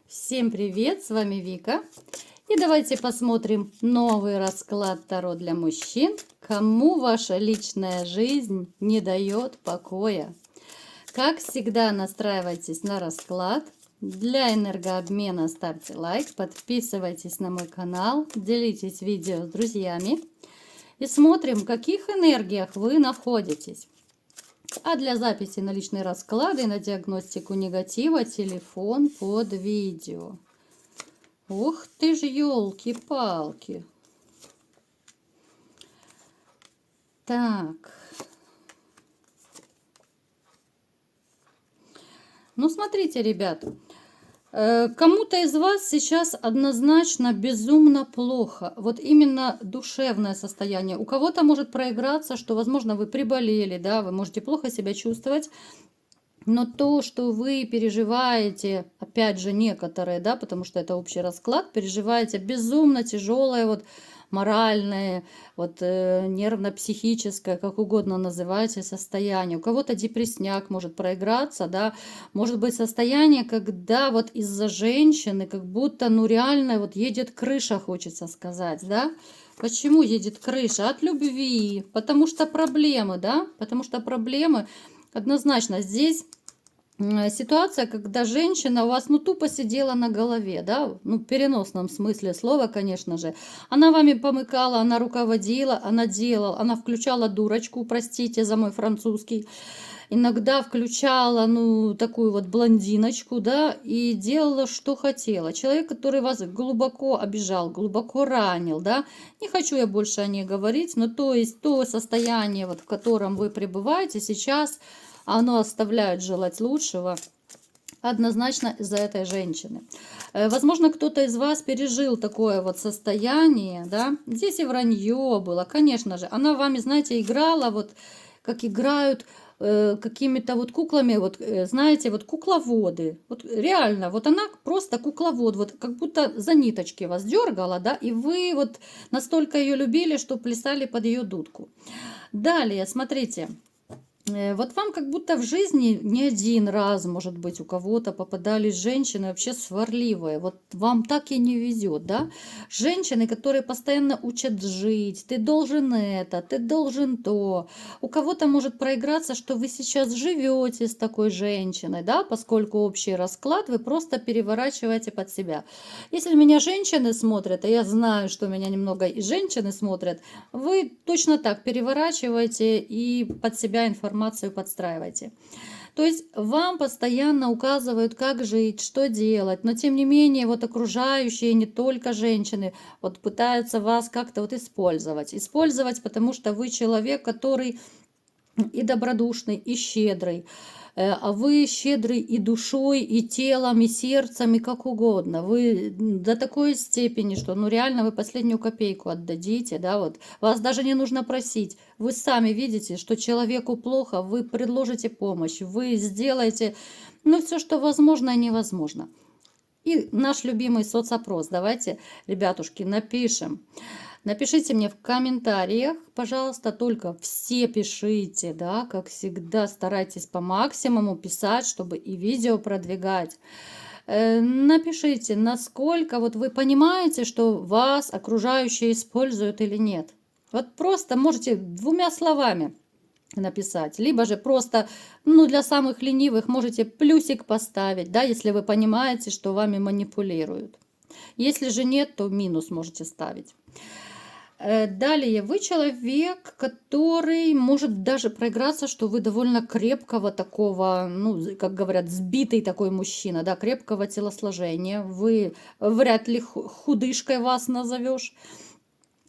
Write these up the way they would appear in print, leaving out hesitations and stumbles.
Всем привет, с вами Вика. И давайте посмотрим новый расклад Таро для мужчин. Кому ваша личная жизнь не дает покоя? Как всегда, настраивайтесь на расклад. Для энергообмена ставьте лайк, подписывайтесь на мой канал, делитесь видео с друзьями. И смотрим, в каких энергиях вы находитесь. А для записи на личные расклады и на диагностику негатива телефон под видео. Ух ты ж, елки-палки. Так. Ну, смотрите, ребят. Кому-то из вас сейчас однозначно безумно плохо. Вот именно душевное состояние. У кого-то может проиграться, что, возможно, вы приболели, да, вы можете плохо себя чувствовать. Но то, что вы переживаете, опять же, некоторые, да, потому что это общий расклад, переживаете безумно тяжелое, вот моральное, вот нервно-психическое, как угодно называйте, состояние. У кого-то депрессняк может проиграться, да, может быть состояние, когда вот из-за женщины, как будто, ну реально вот едет крыша, хочется сказать, да. Почему едет крыша? От любви, потому что проблемы, да, потому что проблемы. Однозначно здесь ситуация, когда женщина у вас, ну, тупо сидела на голове, да, ну, в переносном смысле слова, конечно же. Она вами помыкала, она руководила, она делала, она включала дурочку, простите за мой французский. Иногда включала, ну, такую вот блондиночку, да, и делала, что хотела. Человек, который вас глубоко обижал, глубоко ранил, да. Не хочу я больше о ней говорить, но то есть то состояние, вот, в котором вы пребываете сейчас, оно оставляет желать лучшего. Однозначно из-за этой женщины. Возможно, кто-то из вас пережил такое вот состояние, да. Здесь и вранье было, конечно же. Она вами, знаете, играла, вот как играют какими-то вот куклами, вот знаете, вот кукловоды. Вот реально, вот она просто кукловод, вот как будто за ниточки вас дергала, да, и вы вот настолько ее любили, что плясали под ее дудку. Далее, смотрите. Вот вам как будто в жизни не один раз, может быть, у кого-то попадались женщины вообще сварливые. Вот вам так и не везет, да? Женщины, которые постоянно учат жить. Ты должен это, ты должен то. У кого-то может проиграться, что вы сейчас живете с такой женщиной, да? Поскольку общий расклад вы просто переворачиваете под себя. Если меня женщины смотрят, а я знаю, что меня немного и женщины смотрят, вы точно так переворачиваете и под себя информацию подстраивайте. То есть вам постоянно указывают, как жить, что делать, но тем не менее вот окружающие, не только женщины, вот пытаются вас как-то вот использовать. Использовать, потому что вы человек, который и добродушный, и щедрый. А вы щедрый и душой, и телом, и сердцем, и как угодно. Вы до такой степени, что ну реально вы последнюю копейку отдадите, да, вот. Вас даже не нужно просить. Вы сами видите, что человеку плохо, вы предложите помощь, вы сделаете, ну, все, что возможно и невозможно. И наш любимый соцопрос. Давайте, ребятушки, напишем. Напишите мне в комментариях, пожалуйста, только все пишите, да, как всегда, старайтесь по максимуму писать, чтобы и видео продвигать. Напишите, насколько вот вы понимаете, что вас окружающие используют или нет. Вот просто можете двумя словами написать, либо же просто, ну, для самых ленивых можете плюсик поставить, да, если вы понимаете, что вами манипулируют. Если же нет, то минус можете ставить. Далее, вы человек, который может даже проиграться, что вы довольно крепкого такого, ну, как говорят, сбитый такой мужчина, да, крепкого телосложения. Вы вряд ли худышкой вас назовешь.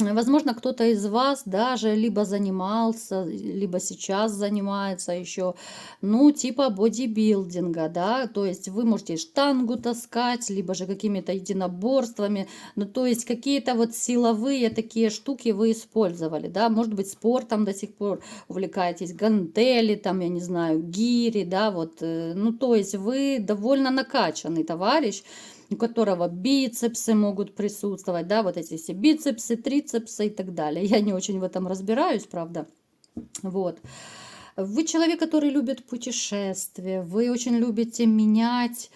Возможно, кто-то из вас даже либо занимался, либо сейчас занимается еще, ну, типа бодибилдинга, да, то есть вы можете штангу таскать, либо же какими-то единоборствами, ну, то есть какие-то вот силовые такие штуки вы использовали, да, может быть, спортом до сих пор увлекаетесь, гантели, там, я не знаю, гири, да, вот, ну, то есть вы довольно накачанный товарищ, у которого бицепсы могут присутствовать, да, вот эти все бицепсы, трицепсы и так далее. Я не очень в этом разбираюсь, правда. Вот. Вы человек, который любит путешествия, вы очень любите менять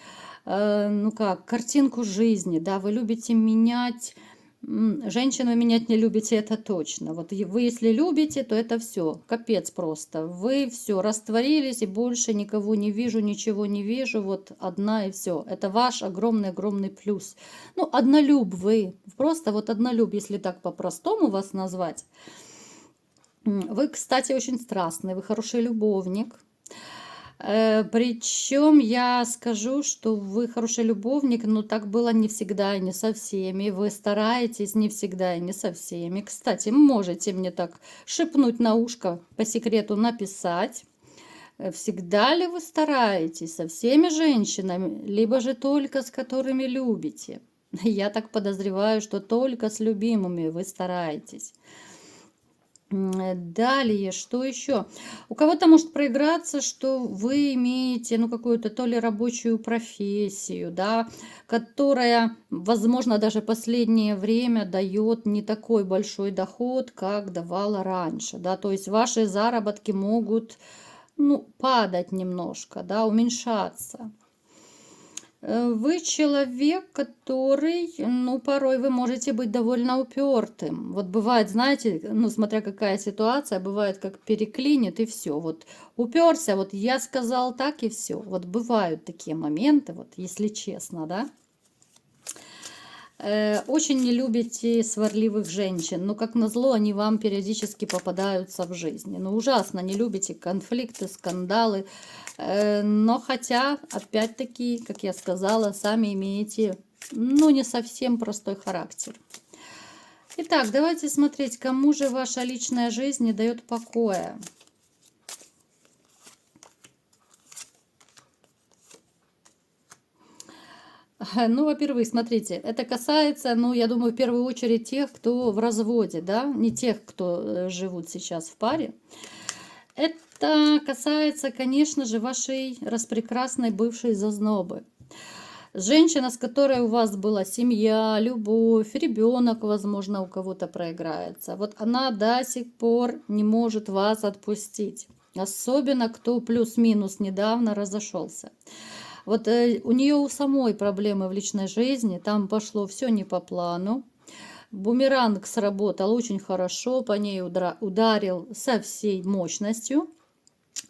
ну как, картинку жизни, да, вы любите менять, женщину менять не любите, это точно. Вот вы если любите, то это все, капец просто. Вы все растворились, и больше никого не вижу, ничего не вижу, вот одна и все. Это ваш огромный-огромный плюс. Ну, однолюб вы, просто вот однолюб, если так по-простому вас назвать. Вы, кстати, очень страстный, вы хороший любовник. Причем я скажу, что вы хороший любовник, но так было не всегда и не со всеми. Вы стараетесь не всегда и не со всеми. Кстати, можете мне так шепнуть на ушко, по секрету написать. Всегда ли вы стараетесь со всеми женщинами, либо же только с которыми любите? Я так подозреваю, что только с любимыми вы стараетесь. Далее, что еще? У кого-то может проиграться, что вы имеете, ну, какую-то то ли рабочую профессию, да, которая, возможно, даже последнее время дает не такой большой доход, как давала раньше, да, то есть ваши заработки могут, ну, падать немножко, да, уменьшаться. Вы человек, который, ну, порой вы можете быть довольно упертым. Вот бывает, знаете, ну, смотря какая ситуация, бывает, как переклинит и все. Вот уперся, вот я сказал так и все. Вот бывают такие моменты, вот если честно, да. Очень не любите сварливых женщин, но, как назло, они вам периодически попадаются в жизни. Ну, ужасно не любите конфликты, скандалы. Но хотя, опять-таки, как я сказала, сами имеете, ну, не совсем простой характер. Итак, давайте смотреть, кому же ваша личная жизнь не дает покоя. Ну, во-первых, смотрите, это касается, ну, я думаю, в первую очередь тех, кто в разводе, да, не тех, кто живут сейчас в паре. Это касается, конечно же, вашей распрекрасной бывшей зазнобы. Женщина, с которой у вас была семья, любовь, ребенок, возможно, у кого-то проиграется. Вот она до сих пор не может вас отпустить. Особенно, кто плюс-минус недавно разошелся. Вот у нее у самой проблемы в личной жизни, там пошло все не по плану. Бумеранг сработал очень хорошо, по ней ударил со всей мощностью.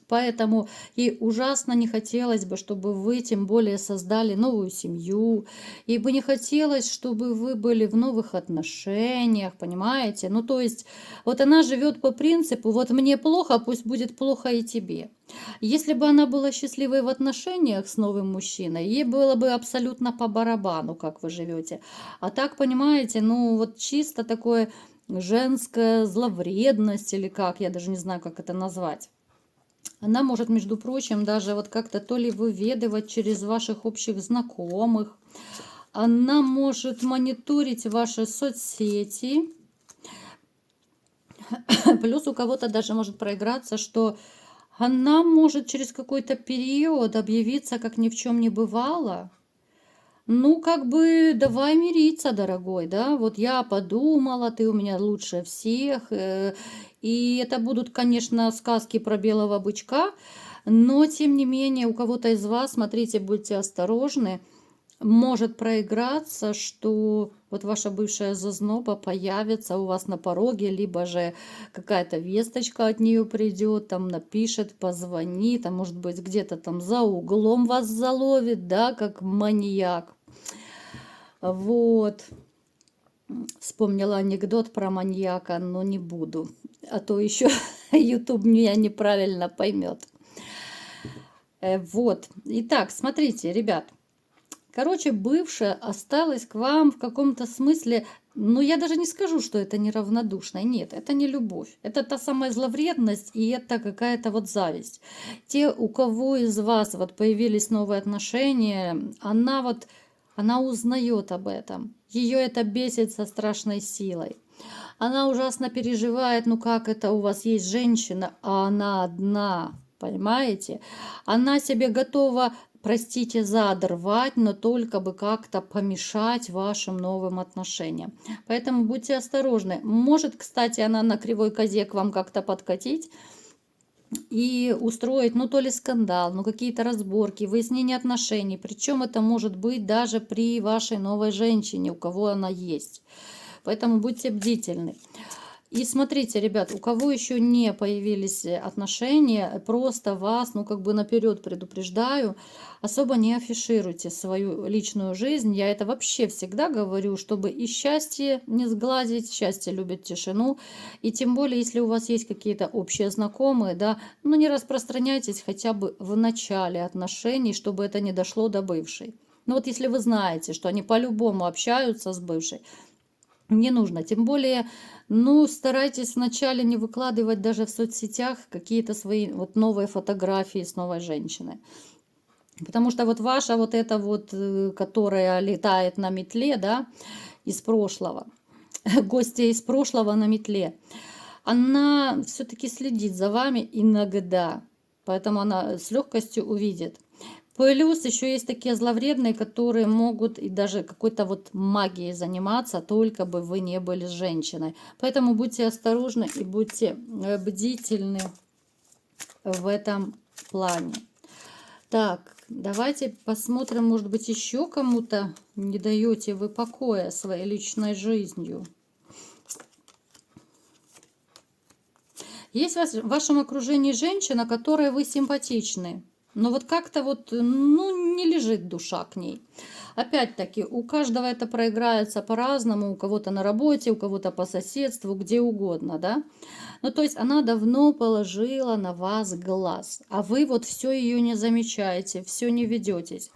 Поэтому ей ужасно не хотелось бы, чтобы вы тем более создали новую семью. Ей бы не хотелось, чтобы вы были в новых отношениях, понимаете? Ну, то есть, вот она живет по принципу, вот мне плохо, пусть будет плохо и тебе. Если бы она была счастливой в отношениях с новым мужчиной, ей было бы абсолютно по барабану, как вы живете. А так, понимаете, ну, вот чисто такое женская зловредность или как, я даже не знаю, как это назвать. Она может, между прочим, даже вот как-то то ли выведывать через ваших общих знакомых. Она может мониторить ваши соцсети. Плюс у кого-то даже может проиграться, что она может через какой-то период объявиться, как ни в чем не бывало. Ну, как бы, давай мириться, дорогой, да, вот я подумала, ты у меня лучше всех, и это будут, конечно, сказки про белого бычка, но, тем не менее, у кого-то из вас, смотрите, будьте осторожны, может проиграться, что вот ваша бывшая зазноба появится у вас на пороге, либо же какая-то весточка от нее придет, там напишет, позвонит, а может быть где-то там за углом вас заловит, да, как маньяк. Вот. Вспомнила анекдот про маньяка, но не буду, а то еще YouTube меня неправильно поймет. Вот. Итак, смотрите, ребят. Короче, бывшая осталась к вам в каком-то смысле, ну, я даже не скажу, что это неравнодушно. Нет, это не любовь. Это та самая зловредность, и это какая-то вот зависть. Те, у кого из вас вот появились новые отношения, она узнает об этом. Ее это бесит со страшной силой. Она ужасно переживает, ну как это у вас есть женщина, а она одна, понимаете? Она себе готова, простите, задрвать, но только бы как-то помешать вашим новым отношениям. Поэтому будьте осторожны. Может, кстати, она на кривой козе к вам как-то подкатить, и устроить, ну, то ли скандал, ну, какие-то разборки, выяснение отношений. Причем это может быть даже при вашей новой женщине, у кого она есть. Поэтому будьте бдительны. И смотрите, ребят, у кого еще не появились отношения, просто вас, ну, как бы наперед предупреждаю, особо не афишируйте свою личную жизнь. Я это вообще всегда говорю, чтобы и счастье не сгладить, счастье любит тишину. И тем более, если у вас есть какие-то общие знакомые, да, ну, не распространяйтесь хотя бы в начале отношений, чтобы это не дошло до бывшей. Ну, вот если вы знаете, что они по-любому общаются с бывшей, не нужно. Тем более, ну, старайтесь вначале не выкладывать даже в соцсетях какие-то свои вот новые фотографии с новой женщиной. Потому что вот ваша вот эта вот, которая летает на метле, да, из прошлого, гостья из прошлого на метле, она все-таки следит за вами иногда. Поэтому она с легкостью увидит. Плюс еще есть такие зловредные, которые могут и даже какой-то вот магией заниматься, только бы вы не были с женщиной. Поэтому будьте осторожны и будьте бдительны в этом плане. Так, давайте посмотрим, может быть, еще кому-то не даете вы покоя своей личной жизнью. Есть в вашем окружении женщина, которой вы симпатичны. Но вот как-то вот, ну, не лежит душа к ней. Опять-таки, у каждого это проиграется по-разному. У кого-то на работе, у кого-то по соседству, где угодно, да. Ну, то есть она давно положила на вас глаз. А вы вот все ее не замечаете, все не ведетесь.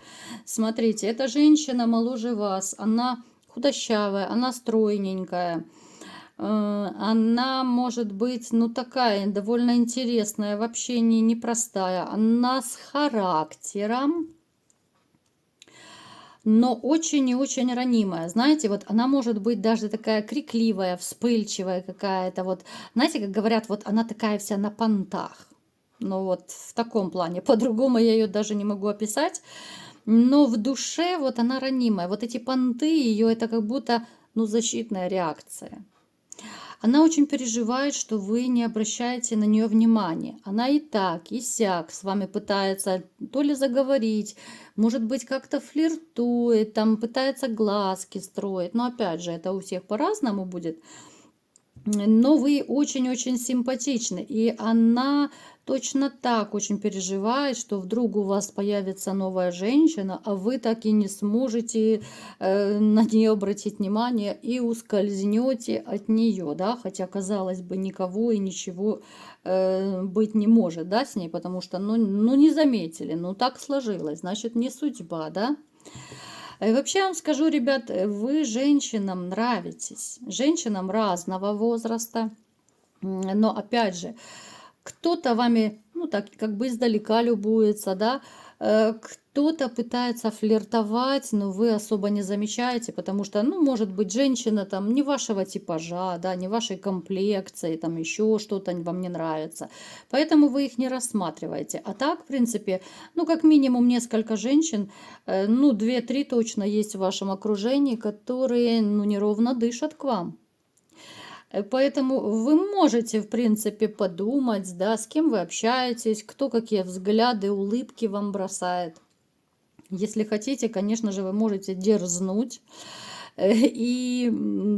Смотрите, эта женщина моложе вас. Она худощавая, она стройненькая. Она может быть, ну, такая довольно интересная, вообще непростая. Она с характером, но очень и очень ранимая. Знаете, вот она может быть даже такая крикливая, вспыльчивая какая-то. Вот, знаете, как говорят, вот она такая вся на понтах. Ну, вот в таком плане. По-другому я ее даже не могу описать. Но в душе вот она ранимая. Вот эти понты ее, это как будто, ну, защитная реакция. Она очень переживает, что вы не обращаете на нее внимания. Она и так, и сяк с вами пытается то ли заговорить, может быть, как-то флиртует, там пытается глазки строить. Но опять же, это у всех по-разному будет. Но вы очень-очень симпатичны. И она точно так очень переживает, что вдруг у вас появится новая женщина, а вы так и не сможете на нее обратить внимание и ускользнете от нее, да, хотя, казалось бы, никого и ничего быть не может, да, с ней, потому что, ну не заметили, ну так сложилось, значит, не судьба, да. И вообще я вам скажу, ребят, вы женщинам нравитесь, женщинам разного возраста, но опять же, кто-то вами, ну так, как бы издалека любуется, да, кто-то пытается флиртовать, но вы особо не замечаете, потому что, ну, может быть, женщина там не вашего типажа, да, не вашей комплекции, там еще что-то вам не нравится. Поэтому вы их не рассматриваете. А так, в принципе, ну, как минимум несколько женщин, ну, 2-3 точно есть в вашем окружении, которые, ну, неровно дышат к вам. Поэтому вы можете, в принципе, подумать, да, с кем вы общаетесь, кто какие взгляды, улыбки вам бросает. Если хотите, конечно же, вы можете дерзнуть и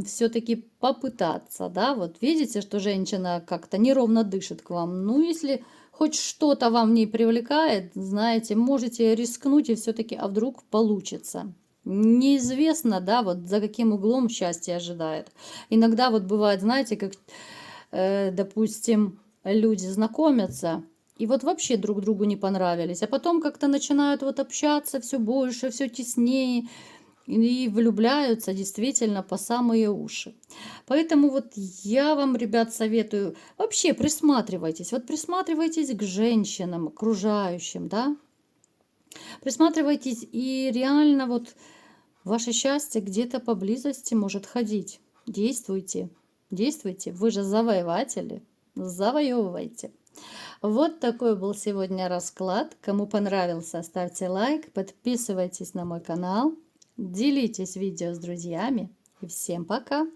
все-таки попытаться, да, вот видите, что женщина как-то неровно дышит к вам. Ну, если хоть что-то вам в ней привлекает, знаете, можете рискнуть и все-таки, а вдруг получится. Неизвестно, да, вот за каким углом счастье ожидает. Иногда вот бывает, знаете, как, допустим, люди знакомятся, и вот вообще друг другу не понравились, а потом как-то начинают вот общаться все больше, все теснее, и влюбляются действительно по самые уши. Поэтому вот я вам, ребят, советую, вообще присматривайтесь, вот присматривайтесь к женщинам, окружающим, да, присматривайтесь, и реально вот ваше счастье где-то поблизости может ходить. Действуйте, действуйте, вы же завоеватели, завоевывайте. Вот такой был сегодня расклад. Кому понравился, ставьте лайк, подписывайтесь на мой канал, делитесь видео с друзьями. И всем пока!